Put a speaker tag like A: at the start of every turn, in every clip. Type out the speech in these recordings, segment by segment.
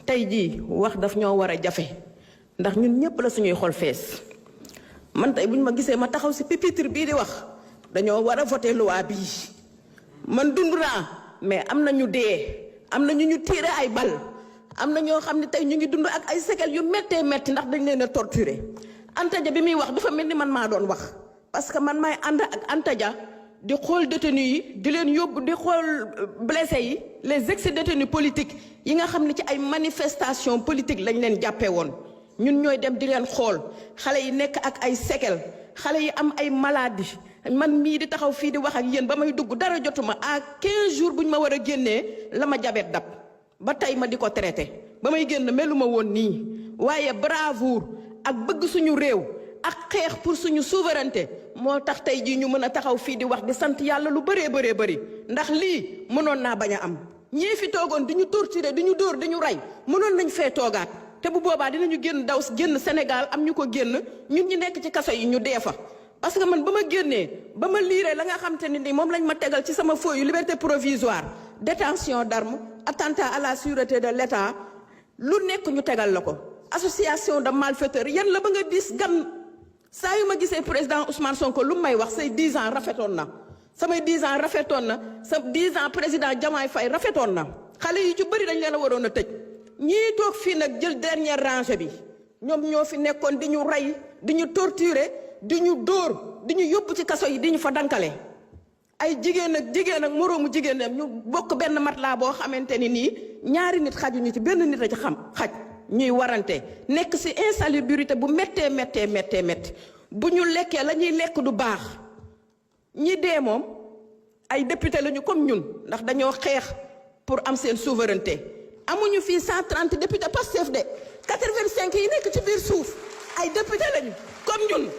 A: tey jii wax daf ñoo war a jafe ndax ñun ñëpp la suñuy xol fees man tey buñ ma gisee ma taxaw si pupitre bii di wax dañoo war a voter loi bii man dund naa mais am na ñu dee am na ñu tiire ay bal am na ñoo xam ne tey ñu ngi dund ak ay séquelles yu méttee métti ndax dañ leen a torturer Anta Dia bi muy wax dafa mel ni man maa doon wax parce que man may ànd ak Anta Dia di xool détenus yi di leen yóbbu di xool blessés yi les ex-détenus politiques yi nga xam ne ci ay manifestations politiques lañ leen jàppee woon ñun ñooy dem di leen xool xale yi nekk ak ay séquelles xale yi am ay maladies man mii di taxaw fii di wax ak yéen ba may dugg dara jotuma à 15 jours bu ñu ma war a génnee la ma jabet dab ba tey ma di ko traité ba may génn meluma woon nii waaye bravoure ak bëgg suñu réew ak xeex pour suñu souveraineté moo tax tey jii ñu mën a taxaw fii di wax di sant yàlla lu bëree bëri ndax lii mënoon naa bañ a am ñii fi toogoon di ñu torturer di ñu dóor di ñu rey mënoon nañ fee toogaat te bu boobaa dinañu génn daw génn Sénégal am ñu ko génn ñun ñi nekk ci kaso yi ñu dee fa. parce que man ba ma génnee ba ma liiree la nga xam te ne ni moom lañ ma tegal ci sama feuille liberté provisoire détention d'armes attentat à la sûreté de l'État lu nekk ñu tegal la ko association de malfaiteurs yan la ba nga dis gan. saa yu ma gisee président Ousmane Sonko lu may wax say 10 ans rafetoon na samay 10 ans rafetoon na sa 10 ans président Diomaye Faye rafetoon na xale yi ci bëri dañ leen a waroon a tëj ñii toog fii nag jël dernière rangée bi ñoom ñoo fi nekkoon di ñu rey di ñu torturer di ñu dóor di ñu yóbbu ci kaso yi di ñu fa dankale ay jigéen ak moroomu jigéen ñu bokk benn matelas boo xamante ni nii ñaari nit xajuñu ci benn nit a ci xaj ñuy warante nekk ci insalubrité bu méttee bu ñu lekkee la ñuy lekk du baax ñi dee moom ay député lañu comme ñun ndax dañoo xeex pour am seen souveraineté amuñu fii 130 député Pastef de 85 yi nekk ci biir suuf ay député lañu comme ñun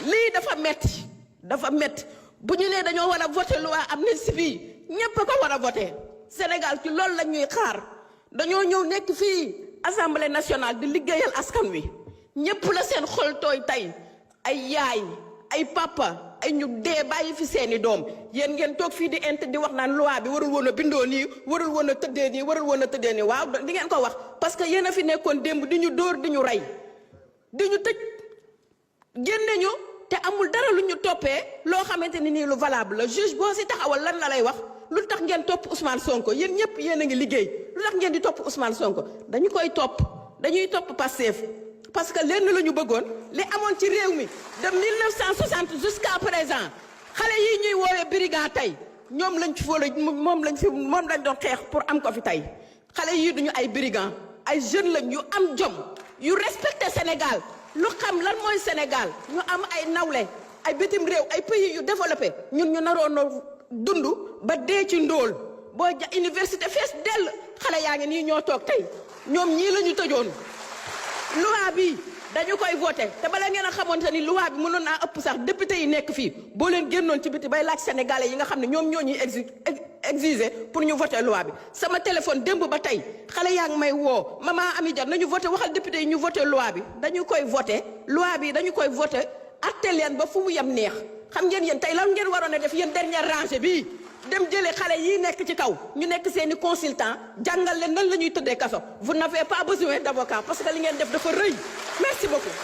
A: lii dafa metti bu ñu nee dañoo war a voter loi amnistie bii ñépp a ko war a voter Sénégal ci loolu la ñuy xaar dañoo ñëw nekk fii assemblée nationale di liggéeyal askan wi ñépp la seen xol tooy tey ay yaay ay papa ay ñu dee bàyyi fi seeni doom yéen ngeen toog fii di wax naan loi bi warul woon a bindoo nii warul woon a tëddee nii waaw di ngeen ko wax parce que yéen a fi nekkoon démb di ñu dóor di ñu rey di ñu tëj génne ñu te amul dara lu ñu toppee loo xamante ni nii lu valable la juge boo si taxawal lan la lay wax lu tax ngeen topp Ousmane Sonko yéen ñëpp yéen a ngi liggéey lu tax ngeen di topp Ousmane Sonko dañuy topp Pastef parce que lenn la ñu bëggoon li amoon ci réew mi de 1960 jusqu'à présent xale yi ñuy woowee brigand tey ñoom lañ lañ doon xeex pour am ko fi tey xale yii duñu ay brigand ay jeunes lañ yu am jom yu respecté Sénégal lu xam lan mooy Sénégal ñu am ay nawle ay bitim réew ay pays yu développé ñun ñu naroon dund ba dee ci ndóol boo ja université fees dell xale yaa ngi nii ñoo toog tey ñoom ñii la ñu tëjoon loi bi dañu koy voté te bala ngeen a xamante ni loi bi mënoon naa ëpp sax député yi nekk fii boo leen génnoon ci biti bay laaj sénégalais yi nga xam ne ñoom ñoo ñuy exiger pour ñu voté loi bi sama téléphone démb ba tey xale yaa ngi may woo maman Ami Dia nañu voté waxal député yi ñu voté loi bi dañu koy voté loi bi dañu koy voté atte leen ba fu mu yem neex xam ngeen yéen tey lan ngeen waroon a def yéen dernière rangée bii dem jëlee xale yi nekk ci kaw ñu nekk seeni consultant jàngal leen nan la ñuy tëddee kaso vous n'avez pas besoin d'avocat parce que li ngeen def dafa rëy merci beaucoup